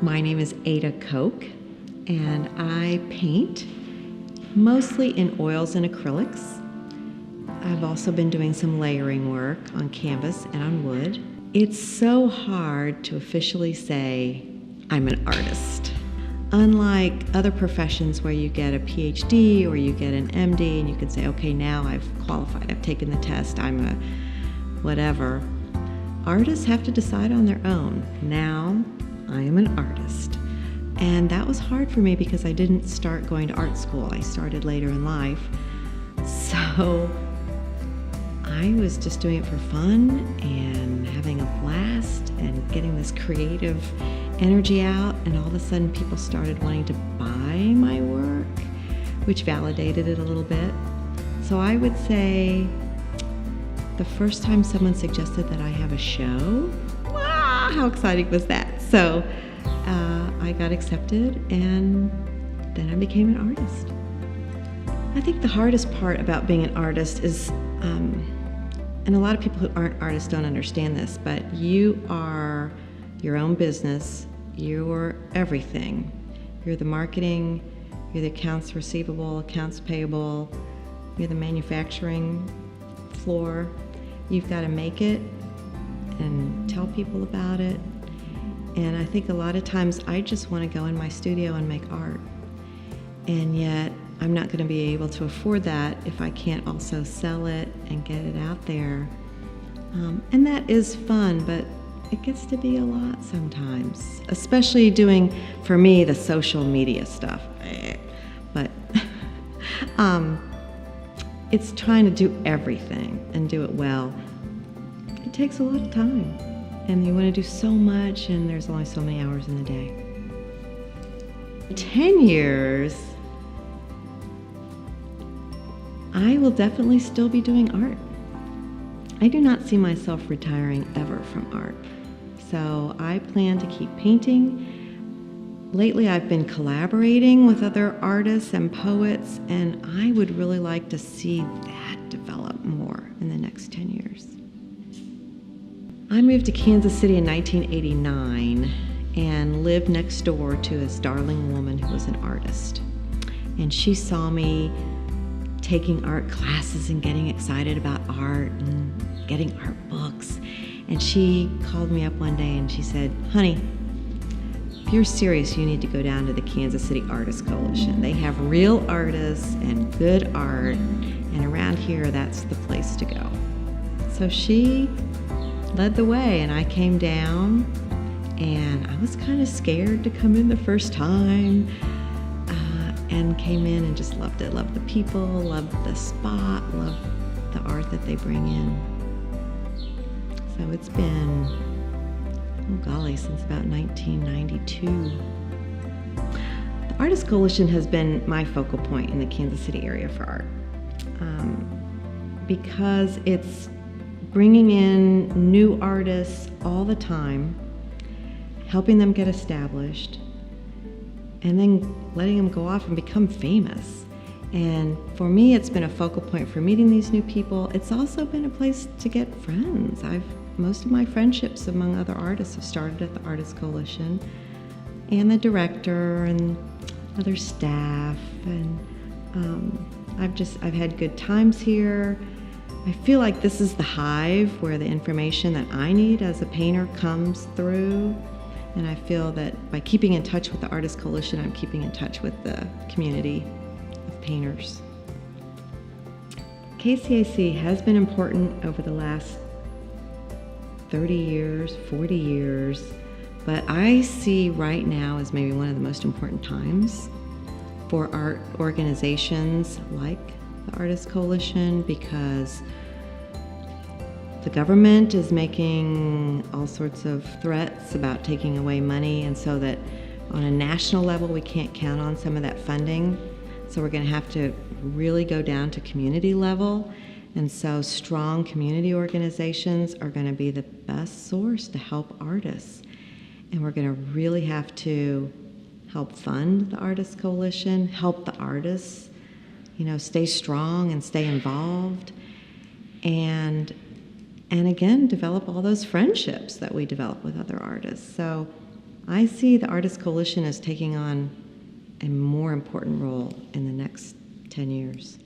My name is Ada Koch, and I paint mostly in oils and acrylics. I've also been doing some layering work on canvas and on wood. It's so hard to officially say I'm an artist. Unlike other professions where you get a PhD or you get an MD and you can say, okay, now I've qualified, I've taken the test, I'm a whatever. Artists have to decide on their own. Now I am an artist. And that was hard for me because I didn't start going to art school. I started later in life. So I was just doing it for fun and having a blast and getting this creative energy out, and all of a sudden people started wanting to buy my work, which validated it a little bit. So I would say the first time someone suggested that I have a show, wow, how exciting was that? So I got accepted, and then I became an artist. I think the hardest part about being an artist is, and a lot of people who aren't artists don't understand this, but you are your own business, you're everything. You're the marketing, you're the accounts receivable, accounts payable, you're the manufacturing floor. You've got to make it and tell people about it. And I think a lot of times I just want to go in my studio and make art. And yet I'm not going to be able to afford that if I can't also sell it and get it out there. And that is fun, but it gets to be a lot sometimes, especially doing, for me, the social media stuff. But it's trying to do everything and do it well. It takes a lot of time, and you want to do so much, and there's only so many hours in the day. In 10 years, I will definitely still be doing art. I do not see myself retiring ever from art. So I plan to keep painting. Lately I've been collaborating with other artists and poets, and I would really like to see that develop more in the next 10 years. I moved to Kansas City in 1989 and lived next door to this darling woman who was an artist. And she saw me taking art classes and getting excited about art and getting art books. And she called me up one day and she said, honey, if you're serious, you need to go down to the Kansas City Artists Coalition. They have real artists and good art, and around here, that's the place to go. So she led the way, and I came down, and I was kind of scared to come in the first time, and came in and just loved it. Loved the people, loved the spot, loved the art that they bring in. So it's been, oh golly, since about 1992. The Artists Coalition has been my focal point in the Kansas City area for art, because it's bringing in new artists all the time, helping them get established, and then letting them go off and become famous. And for me, it's been a focal point for meeting these new people. It's also been a place to get friends. Most of my friendships among other artists have started at the Artists Coalition, and the director and other staff, and I've had good times here. I feel like this is the hive where the information that I need as a painter comes through, and I feel that by keeping in touch with the Artists Coalition, I'm keeping in touch with the community of painters. KCAC has been important over the last 30 years, 40 years, but I see right now as maybe one of the most important times for art organizations like the Artists Coalition, because the government is making all sorts of threats about taking away money, and so that on a national level we can't count on some of that funding. So we're going to have to really go down to community level. And so strong community organizations are going to be the best source to help artists. And we're going to really have to help fund the Artists Coalition, help the artists, stay strong and stay involved. And again, develop all those friendships that we develop with other artists. So I see the Artists Coalition as taking on a more important role in the next 10 years.